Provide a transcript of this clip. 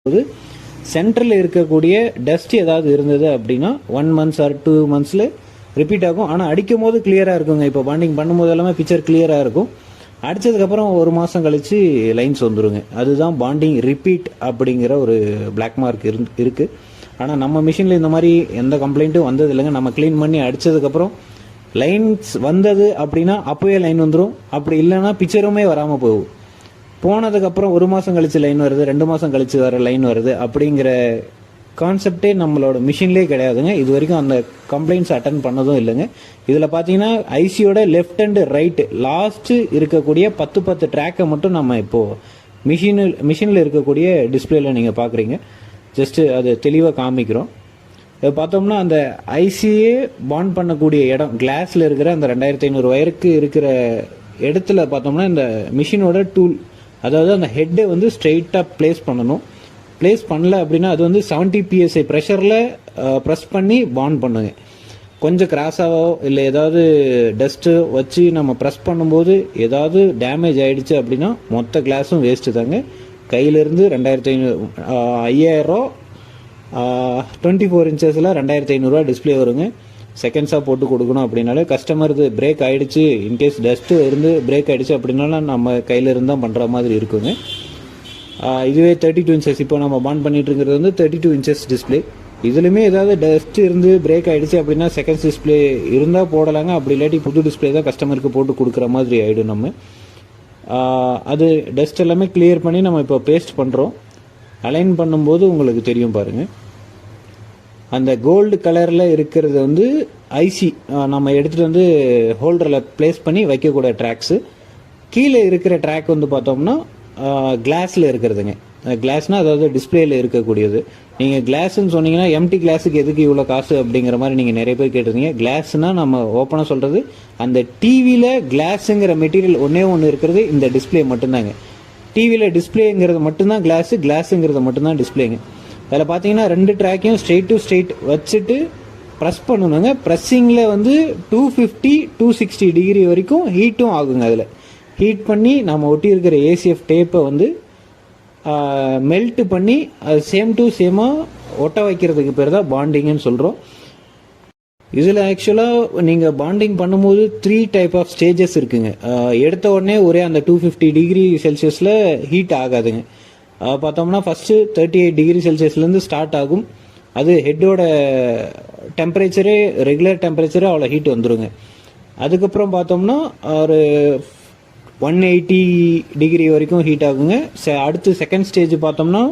போது சென்டரில் இருக்கக்கூடிய டஸ்ட் ஏதாவது இருந்தது அப்படின்னா 1 month ஆர் 2 monthsல ரிப்பீட் ஆகும். ஆனால் அடிக்கும் போது கிளியராக இருக்குங்க. இப்போ பாண்டிங் பண்ணும்போது எல்லாமே பிக்சர் கிளியராக இருக்கும். அடித்ததுக்கப்புறம் 1 மாதம் கழித்து லைன்ஸ் வந்துடுங்க. அதுதான் பாண்டிங் ரிப்பீட் அப்படிங்கிற ஒரு பிளாக் மார்க் இருக்குது. ஆனால் நம்ம மிஷினில் இந்த மாதிரி எந்த கம்ப்ளைண்ட்டும் வந்தது இல்லைங்க. நம்ம க்ளீன் பண்ணி அடித்ததுக்கப்புறம் லைன்ஸ் வந்தது அப்படின்னா அப்போவே லைன் வந்துடும். அப்படி இல்லைன்னா பிக்சருமே வராமல் போகும். போனதுக்கப்புறம் 1 மாதம் கழித்து லைன் வருது, 2 மாதம் கழித்து வர லைன் வருது அப்படிங்கிற கான்செப்டே நம்மளோட மிஷின்லேயே கிடையாதுங்க. இது வரைக்கும் அந்த கம்ப்ளைண்ட்ஸ் அட்டன் பண்ணதும் இல்லைங்க. இதில் பார்த்தீங்கன்னா ஐசியோட லெஃப்ட் அண்ட் ரைட்டு லாஸ்ட்டு இருக்கக்கூடிய 10 ட்ராக்கை மட்டும் நம்ம இப்போது மிஷினில் இருக்கக்கூடிய டிஸ்பிளேல நீங்கள் பார்க்குறீங்க. ஜஸ்ட்டு அது தெளிவாக காமிக்கிறோம். இதை பார்த்தோம்னா அந்த ஐசியே பாண்ட் பண்ணக்கூடிய இடம் கிளாஸில் இருக்கிற அந்த 2500 வயருக்கு இருக்கிற இடத்துல பார்த்தோம்னா இந்த மிஷினோட டூல், அதாவது அந்த ஹெட்டை வந்து ஸ்ட்ரெயிட்டாக ப்ளேஸ் பண்ணணும். ப்ளேஸ் பண்ணல அப்படின்னா அது வந்து 70 PSI ப்ரெஷரில் ப்ரெஸ் பண்ணி பாண்ட் பண்ணுங்க. கொஞ்சம் கிராஸாவோ இல்லை ஏதாவது டஸ்ட்டு வச்சு நம்ம ப்ரெஸ் பண்ணும்போது ஏதாவது டேமேஜ் ஆகிடுச்சு அப்படின்னா மொத்த கிளாஸும் வேஸ்ட்டு தாங்க. கையிலேருந்து 5000 24 inches 2500 டிஸ்பிளே வருங்க. செகண்ட்ஸாக போட்டு கொடுக்கணும் அப்படின்னாலே கஸ்டமருக்கு பிரேக் ஆகிடுச்சு, இன்கேஸ் டஸ்ட்டு இருந்து பிரேக் ஆகிடுச்சு அப்படின்னாலும் நம்ம கையிலேருந்து தான் பண்ணுற மாதிரி இருக்குங்க. இதுவே 32 inches இப்போ நம்ம பாண்ட் பண்ணிட்டு இருக்கிறது வந்து 32 inches டிஸ்பிளே. இதுலையுமே ஏதாவது டஸ்ட் இருந்து பிரேக் ஆகிடுச்சு அப்படின்னா செகண்ட்ஸ் டிஸ்பிளே இருந்தால் போடலாங்க. அப்படி இல்லாட்டி புது டிஸ்பிளே தான் கஸ்டமருக்கு போட்டு கொடுக்குற மாதிரி ஆகிடும். நம்ம அது டஸ்ட் எல்லாமே கிளியர் பண்ணி நம்ம இப்போ பேஸ்ட் பண்ணுறோம். அலைன் பண்ணும்போது உங்களுக்கு தெரியும் பாருங்கள். அந்த கோல்டு கலரில் இருக்கிறது வந்து ஐசி நம்ம எடுத்துகிட்டு வந்து ஹோல்டரில் ப்ளேஸ் பண்ணி வைக்கக்கூடிய ட்ராக்ஸு. கீழே இருக்கிற ட்ராக் வந்து பார்த்தோம்னா கிளாஸில் இருக்கிறதுங்க. கிளாஸ்னால் அதாவது டிஸ்பிளேயில் இருக்கக்கூடியது. நீங்கள் கிளாஸ்ன்னு சொன்னீங்கன்னா எம்டி கிளாஸுக்கு எதுக்கு இவ்வளோ காசு அப்படிங்கிற மாதிரி நீங்கள் நிறைய பேர் கேட்டிருந்தீங்க. கிளாஸ்னால் நம்ம ஓப்பனாக சொல்கிறது அந்த டிவியில் கிளாஸுங்கிற மெட்டீரியல் ஒன்று இருக்கிறது இந்த டிஸ்பிளே மட்டும்தாங்க. டிவியில் டிஸ்பிளேங்கிறது மட்டும்தான் கிளாஸு, கிளாஸுங்கிறது மட்டும்தான் டிஸ்பிளேங்க. அதில் பார்த்தீங்கன்னா 2 ட்ராக்கையும் ஸ்ட்ரெயிட் டு ஸ்ட்ரெயிட் வச்சுட்டு ப்ரெஸ் பண்ணணுங்க. ப்ரெஸ்ஸிங்கில் வந்து 250-260 டிகிரி வரைக்கும் ஹீட்டும் ஆகுங்க. அதில் ஹீட் பண்ணி நம்ம ஒட்டி இருக்கிற ஏசிஎஃப் டேப்பை வந்து மெல்ட் பண்ணி அது சேம் டு சேமாக ஒட்ட வைக்கிறதுக்கு பேர் தான் பாண்டிங்னு சொல்கிறோம். இதில் ஆக்சுவலாக நீங்கள் பாண்டிங் பண்ணும்போது 3 டைப் ஆஃப் ஸ்டேஜஸ் இருக்குங்க. எடுத்த உடனே ஒரே அந்த 250 டிகிரி செல்சியஸில் ஹீட் ஆகாதுங்க. பார்த்தோம்னா ஃபஸ்ட்டு 38 டிகிரி செல்சியஸ்லேருந்து ஸ்டார்ட் ஆகும். அது ஹெட்டோட டெம்பரேச்சரே ரெகுலர் டெம்பரேச்சரே அவ்வளோ ஹீட் வந்துடுங்க. அதுக்கப்புறம் பார்த்தோம்னா ஒரு 180 டிகிரி வரைக்கும் ஹீட் ஆகுங்க. அடுத்து செகண்ட் ஸ்டேஜ் பார்த்தோம்னா